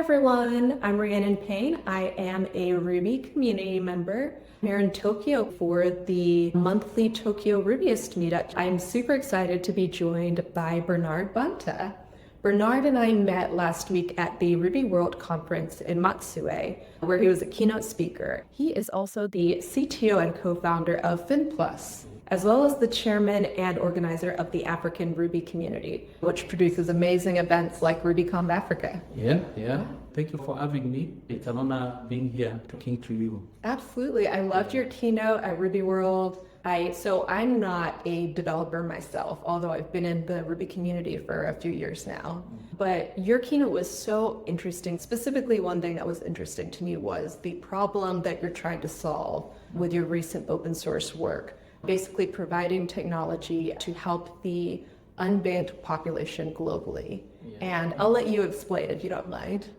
everyone, I'm Rhiannon Payne. I am a Ruby community member here in Tokyo for the monthly Tokyo Rubyist Meetup. I'm super excited to be joined by Bernard Banta. Bernard and I met last week at the Ruby World Conference in Matsue, where he was a keynote speaker. He is also the CTO and co-founder of FinPlus, as well as the chairman and organizer of the African Ruby community, which produces amazing events like RubyConf Africa. Yeah. Thank you for having me. It's an honor being here talking to you. Absolutely. I loved your keynote at Ruby World. So I'm not a developer myself, although I've been in the Ruby community for a few years now. But your keynote was so interesting. Specifically, one thing that was interesting to me was the problem that you're trying to solve with your recent open source work. Basically providing technology to help the unbanked population globally. Yeah. And I'll let you explain if you don't mind.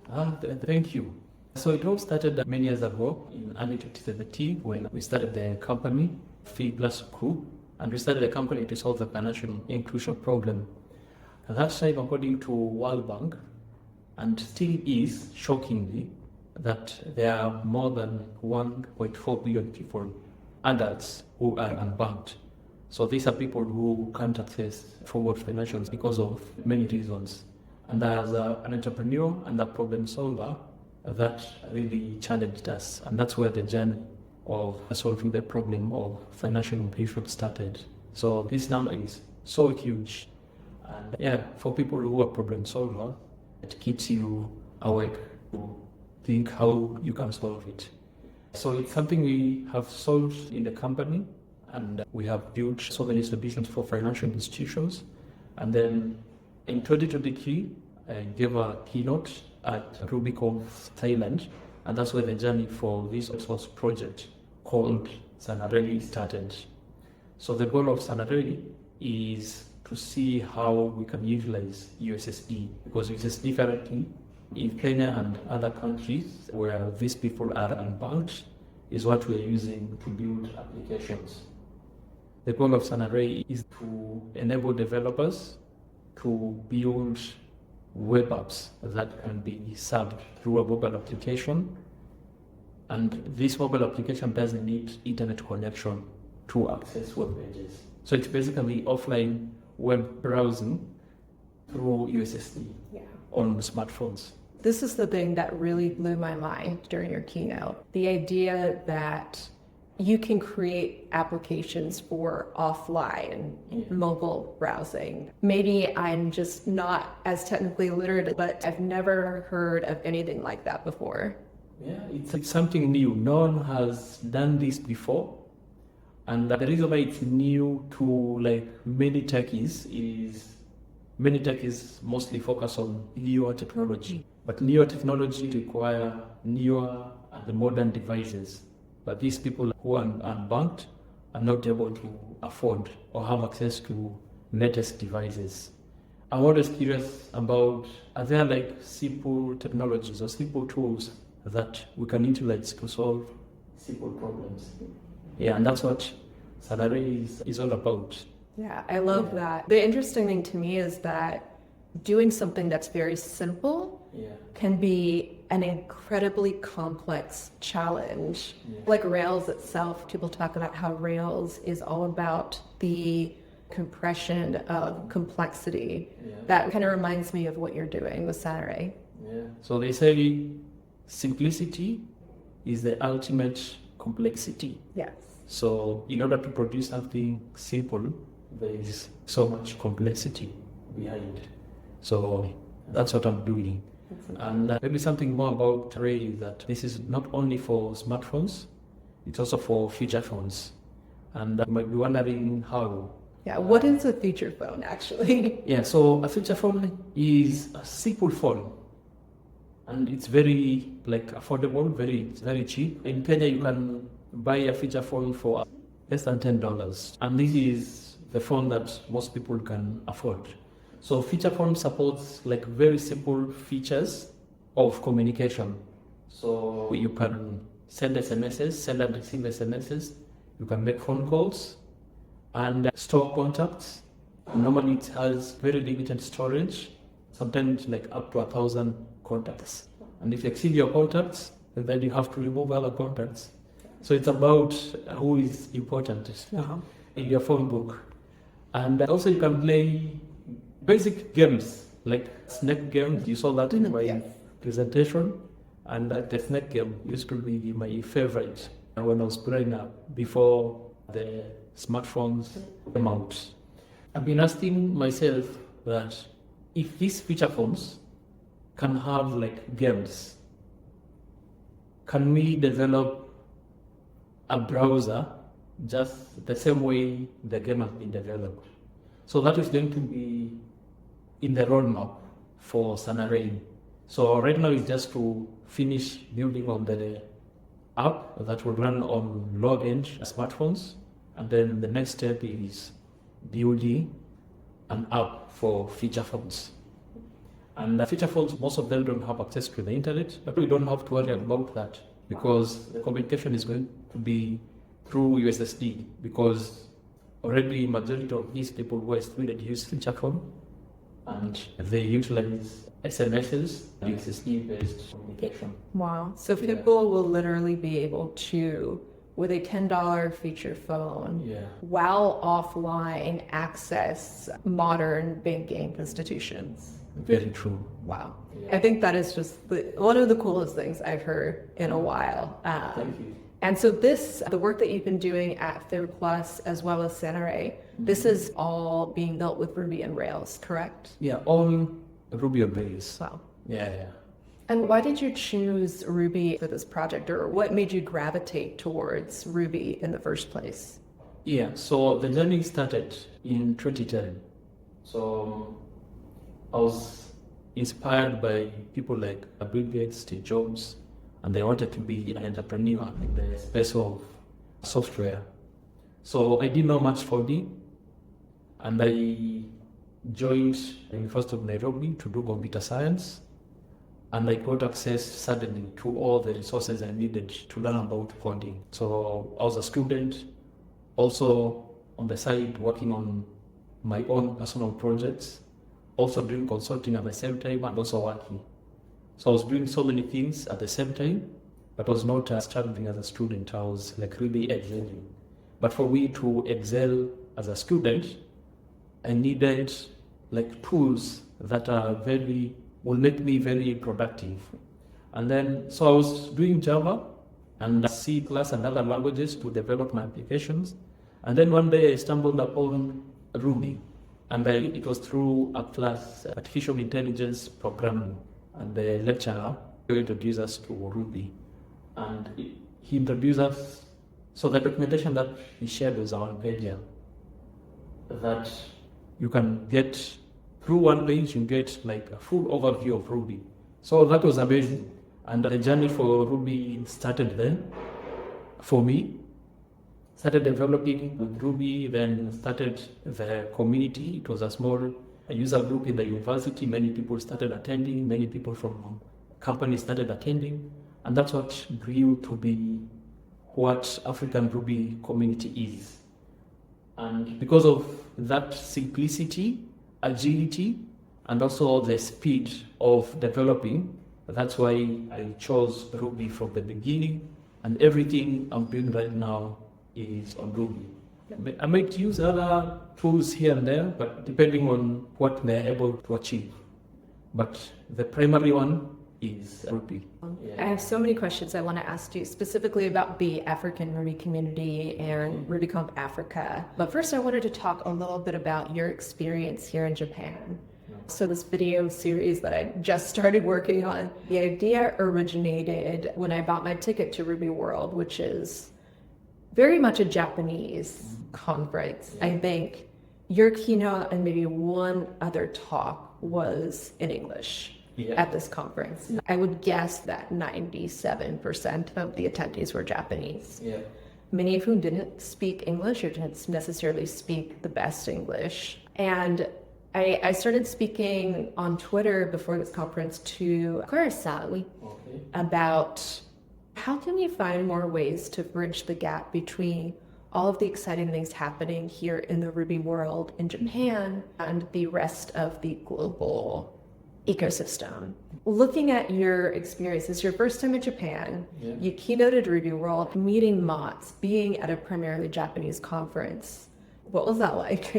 Thank you. So it all started many years ago in early 2017 when we started the company, FinPlus Group, and we started the company to solve the financial inclusion problem. At that time, according to World Bank, and still is, shockingly, that there are more than 1.4 billion people, adults, who are unbanked. So these are people who can't access forward financials because of many reasons. And as an entrepreneur and a problem solver, that really challenged us. And that's where the journey of solving the problem of financial inclusion started. So this number is so huge. And for people who are problem solver, it keeps you awake to think how you can solve it. So it's something we have solved in the company, and we have built so many solutions for financial institutions. And then in 2023, I gave a keynote at RubyConf Thailand, and that's where the journey for this open source project called Sanareli started. So the goal of Sanareli is to see how we can utilize USSD, because USSD currently in Kenya and other countries where these people are unbanked is what we're using to build applications. The goal of Sanarei is to enable developers to build web apps that can be served through a mobile application. And this mobile application doesn't need internet connection to access web pages. So it's basically offline web browsing through USSD on smartphones. This is the thing that really blew my mind during your keynote. The idea that you can create applications for offline mobile browsing. Maybe I'm just not as technically literate, but I've never heard of anything like that before. Yeah, it's something new. No one has done this before. And the reason why it's new to many techies is many techies mostly focus on newer technology. But newer technology require newer and modern devices. But these people who are unbanked are not able to afford or have access to latest devices. I'm always curious about, are there simple technologies or simple tools that we can utilize to solve simple problems? Yeah, and that's what Salary is all about. Yeah, I love that. The interesting thing to me is that doing something that's very simple can be an incredibly complex challenge. Like Rails itself, people talk about how Rails is all about the compression of complexity. That kind of reminds me of what you're doing with Saturday. So they say simplicity is the ultimate complexity. Yes. So in order to produce something simple, there is so much complexity behind. So that's what I'm doing. And maybe something more about Ray is that this is not only for smartphones, it's also for feature phones. And you might be wondering how. Yeah, what is a feature phone actually? So a feature phone is a simple phone. And it's very affordable, very cheap. In Kenya, you can buy a feature phone for less than $10. And this is the phone that most people can afford. So feature phone supports very simple features of communication. So you can send SMSs, send and receive SMSs. You can make phone calls and store contacts. Normally it has very limited storage, sometimes up to 1,000 contacts. And if you exceed your contacts, then you have to remove other contacts. So it's about who is important in your phone book. And also you can play basic games like snake games. You saw that in my presentation. And the snake game used to be my favorite when I was growing up, before the smartphones came out. I've been asking myself that if these feature phones can have like games, can we develop a browser just the same way the game has been developed? So that is going to be in the roadmap for Sanarain. So right now it's just to finish building on the app that will run on low-end smartphones. And then the next step is building an app for feature phones. And the feature phones, most of them don't have access to the internet, but we don't have to worry about that because the communication is going to be through USSD, because already majority of these people who are students use feature phone and they utilize SMSs, USSD-based communication. Wow. So people will literally be able to, with a $10 feature phone, while offline, access modern banking institutions. Very true. Wow. I think that is just one of the coolest things I've heard in a while. Thank you. And so the work that you've been doing at FinPlus as well as Sanarain, this is all being built with Ruby and Rails, correct? Yeah, all Ruby on Rails. Wow. Yeah. And why did you choose Ruby for this project, or what made you gravitate towards Ruby in the first place? Yeah, so the journey started in 2010. So I was inspired by people like Bill Gates, Steve Jobs, and they wanted to be an entrepreneur in the space of software. So I didn't know much 4D, and I joined the University of Nairobi to do computer science, and I got access suddenly to all the resources I needed to learn about coding. So I was a student, also on the side working on my own personal projects, also doing consulting at the same time and also working. So I was doing so many things at the same time, but I was not struggling as a student. I was like really excelling. But for me to excel as a student, I needed like tools that will make me very productive. And then, so I was doing Java and C+ and other languages to develop my applications. And then one day I stumbled upon Ruby. And it was through a class, artificial intelligence programming. And the lecturer introduced us to Ruby. And he introduced us, so the documentation that he shared was our Wikipedia, that you can get, through one page, you get like a full overview of Ruby. So that was amazing. And the journey for Ruby started then, for me. Started developing with Ruby, then started the community. It was a small user group in the university. Many people started attending, many people from companies started attending. And that's what grew to be what African Ruby community is. And because of that simplicity, agility, and also the speed of developing, that's why I chose Ruby from the beginning. And everything I'm doing right now is on Ruby. I might use other tools here and there, but depending on what they're able to achieve. But the primary one is Ruby. I have so many questions I want to ask you, specifically about the African Ruby community and RubyConf Africa. But first, I wanted to talk a little bit about your experience here in Japan. So this video series that I just started working on, the idea originated when I bought my ticket to Ruby World, which is very much a Japanese conference. I think your keynote and maybe one other talk was in English at this conference. I would guess that 97% of the attendees were Japanese. Many of whom didn't speak English or didn't necessarily speak the best English. And I started speaking on Twitter before this conference to Kura-san about how can we find more ways to bridge the gap between all of the exciting things happening here in the Ruby world in Japan and the rest of the global ecosystem. Looking at your experience, it's your first time in Japan. Yeah. You keynoted Ruby World, meeting mods, being at a primarily Japanese conference. What was that like?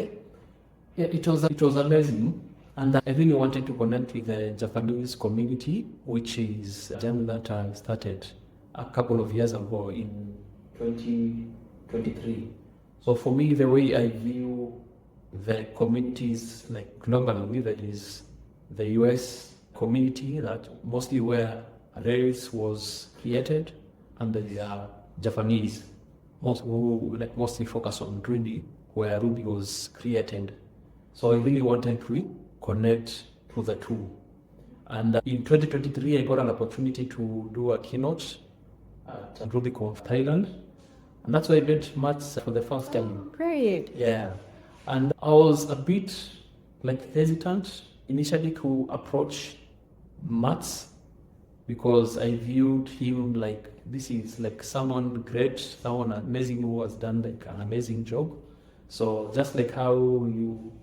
Yeah, it was amazing. And I really wanted to connect with the Japanese community, which is a journey that I started a couple of years ago in 2023. So for me, the way I view the communities, like globally, that is the US community, that mostly where Rails was created, and the Japanese, who mostly focus on Ruby, where Ruby was created. So I really wanted to connect to the two. And in 2023, I got an opportunity to do a keynote at RubyConf Thailand. And that's why I met Mats for the first time. Great. Yeah. And I was a bit hesitant initially to approach Mats because I viewed him like this is someone great, someone amazing who has done an amazing job. So just how you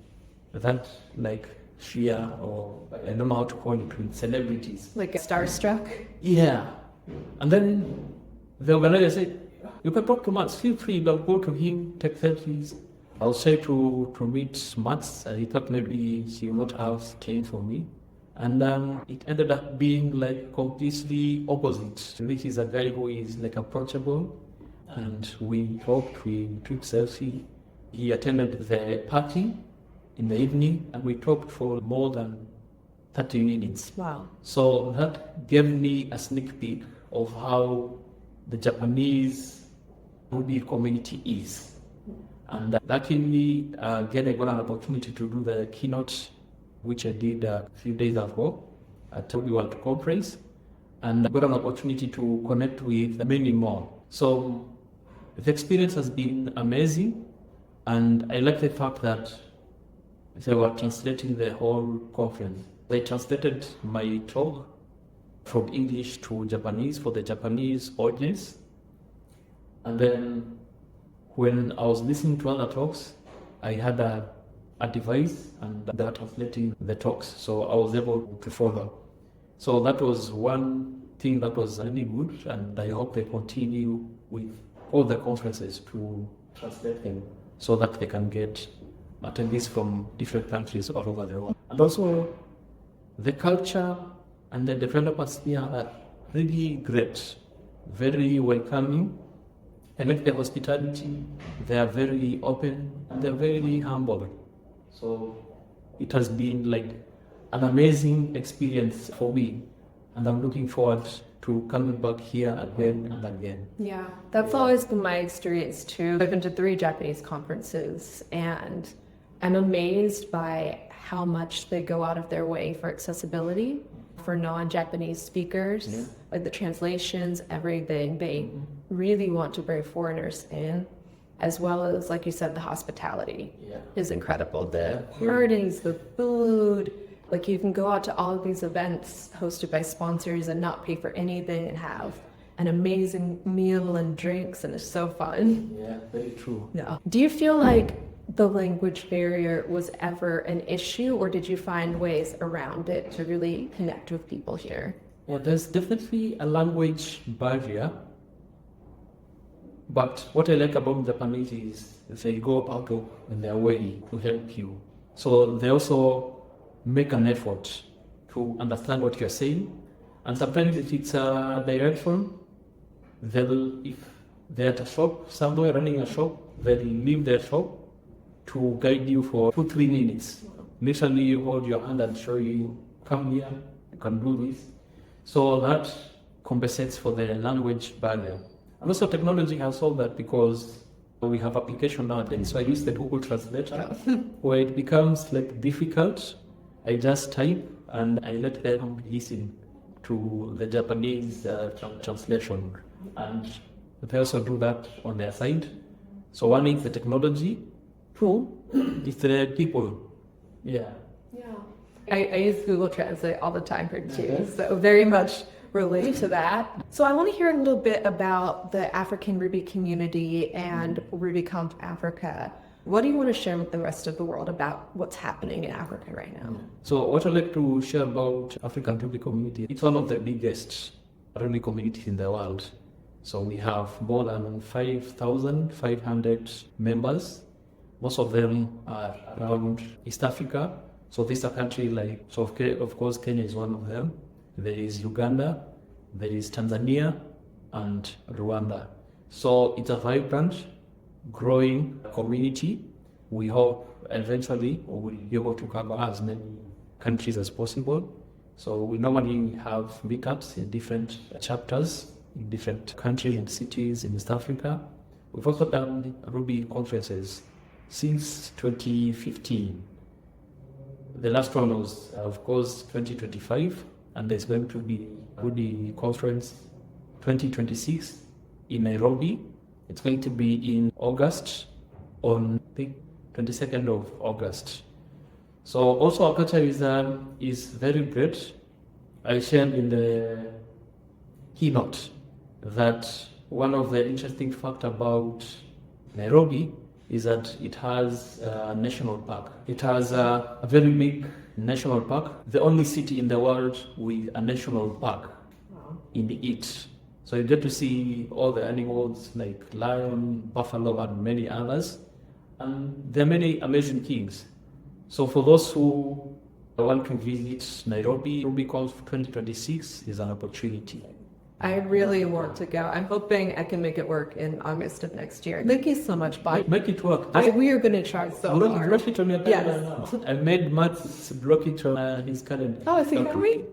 fear, or I don't know how to call it, with celebrities. Like a starstruck? Yeah. And then the organizer said, you can talk to Mats, feel free, go to him, take selfies. I'll say to meet Mats, he thought maybe he would not have came for me. And it ended up being completely opposite. This is a guy who is approachable, and we talked, we took selfie. He attended the party in the evening, and we talked for more than 30 minutes. Wow. So that gave me a sneak peek of how the Japanese Ruby community is. And luckily, again, I got an opportunity to do the keynote, which I did a few days ago at Tokyo World Conference, and I got an opportunity to connect with many more. So the experience has been amazing, and I like the fact that they were translating the whole conference. They translated my talk from English to Japanese for the Japanese audience. And then when I was listening to other talks, I had a device and they were translating the talks, so I was able to follow. So that was one thing that was really good, and I hope they continue with all the conferences to translate them so that they can get attendees from different countries all over the world. And also, the culture and the developers here are really great, very welcoming. And with the hospitality, they are very open and they're very humble. So it has been an amazing experience for me, and I'm looking forward to coming back here again and again. Yeah, that's always been my experience too. I've been to 3 Japanese conferences, and I'm amazed by how much they go out of their way for accessibility for non-Japanese speakers. Yeah. Like the translations, everything. They really want to bring foreigners in, as well as, like you said, the hospitality is incredible. The parties, the food. You can go out to all of these events hosted by sponsors and not pay for anything and have an amazing meal and drinks, and it's so fun. Yeah, very true. No. Do you feel like the language barrier was ever an issue, or did you find ways around it to really connect with people here? Well, there's definitely a language barrier, but what I like about Japanese is they go out of their way to help you. So they also make an effort to understand what you're saying, and sometimes if it's a direction, if they're at a shop, somewhere running a shop, they'll leave their shop to guide you for 2-3 minutes. Literally, you hold your hand and show you, come here, you can do this. So that compensates for the language barrier. And also technology has solved that because we have application nowadays. So I use the Google Translator, where it becomes difficult. I just type and I let them listen to the Japanese translation. And they also do that on their side. So one is the technology, 2 is the people. Yeah. I use Google Translate all the time for too, so very much relate to that. So I want to hear a little bit about the African Ruby community and RubyConf Africa. What do you want to share with the rest of the world about what's happening in Africa right now? So what I'd like to share about African Ruby community, it's one of the biggest Ruby communities in the world. So we have more than 5,500 members. Most of them are around East Africa. So these are countries like, so of course Kenya is one of them. There is Uganda, there is Tanzania, and Rwanda. So it's a vibrant, growing community. We hope eventually we'll be able to cover as many countries as possible. So we normally have meetups in different chapters, in different countries and cities in East Africa. We've also done Ruby conferences since 2015. The last one was, of course, 2025, and there's going to be Ruby conference 2026 in Nairobi. It's going to be in August, on the 22nd of August. So also our culture is very great. I shared in the keynote that one of the interesting facts about Nairobi is that it has a national park. It has a very big national park, the only city in the world with a national park in it. So you get to see all the animals like lion, buffalo, and many others. And there are many amazing things. So for those who want to visit Nairobi, RubyConf 2026 is an opportunity. I really want to go. I'm hoping I can make it work in August of next year. Thank you so much, Bont. Make it work. We are going to try so hard. Block it on your calendar Yes. now. I made Matt block it on his calendar. Oh, is he coming?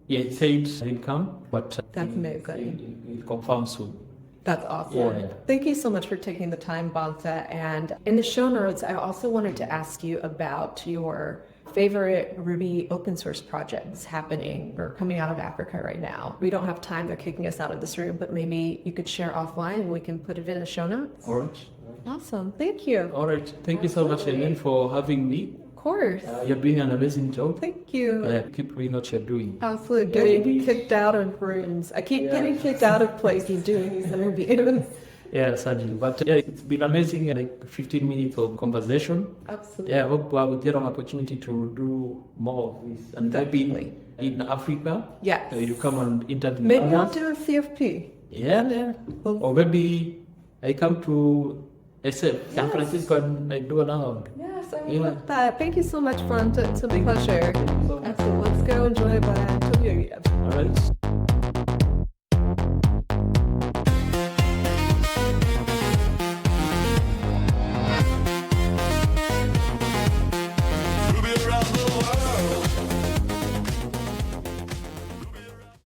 Yeah, it said he'll come, but That's amazing. He'll confirm soon. That's awesome. Yeah. Thank you so much for taking the time, Banta. And in the show notes, I also wanted to ask you about your favorite Ruby open source projects happening or coming out of Africa right now. We don't have time, they're kicking us out of this room, but maybe you could share offline and we can put it in the show notes. All right. Awesome. Thank you. All right. Thank you so much, Rhiannon, for having me. Of course. You're doing an amazing job. Thank you. Keep doing what you're doing. Absolutely. Getting kicked out of rooms. I keep getting kicked out of places doing these interviews. Yeah, sadly. But yeah, it's been amazing, like 15 minutes of conversation. Absolutely. Yeah, I hope I will get an opportunity to do more of this. And Definitely. maybe in Africa, Yes. you come and interview Maybe I'll others. do a CFP. Yeah. Or maybe I come to SF, San Yes. Francisco, and I do another one. Yes, I Yeah. love that. Thank you so much, Bont. It's a pleasure. So, Excellent. Let's go enjoy Tokyo Rubyist. all right.